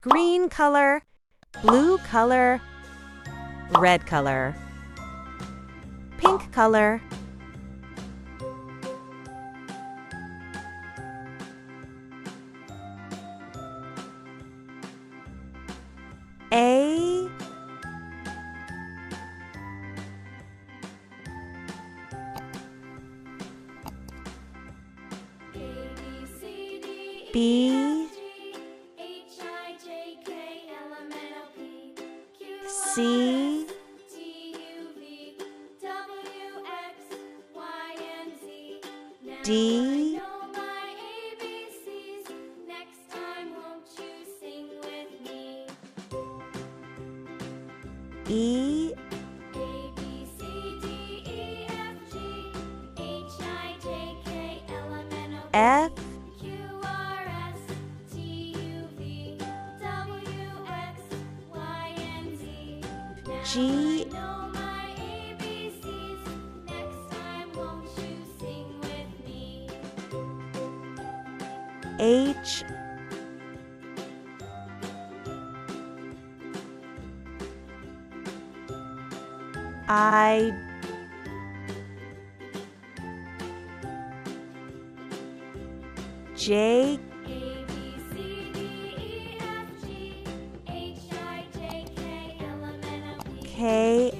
green color, blue color, red color, pink color, A, B, C, D, E, F, G, H, I, J, K,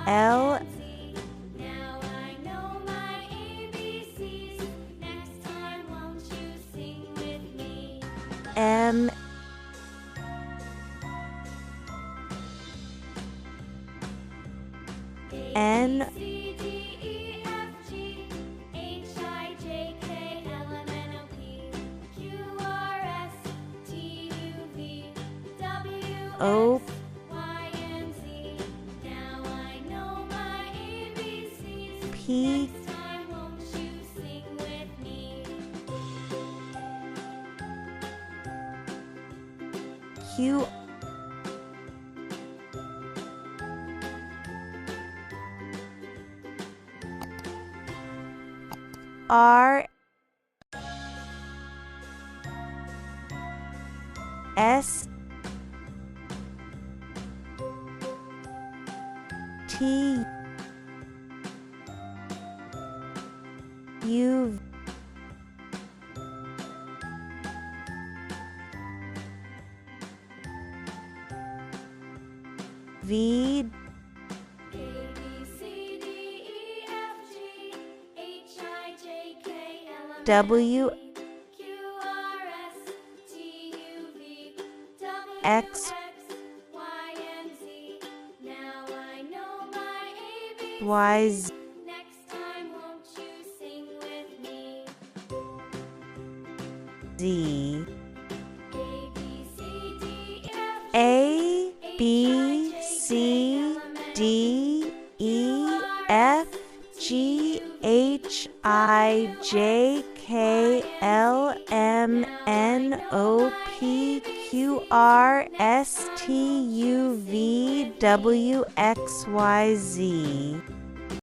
L, M, N, O, P, Q, R, S, T, U, V, W, X, Y, Z, A, B, C, D, E, F, G, H, I, J, K, L, M, N, O, P, Q, R, S, T, U, V, W, X, Y, Z.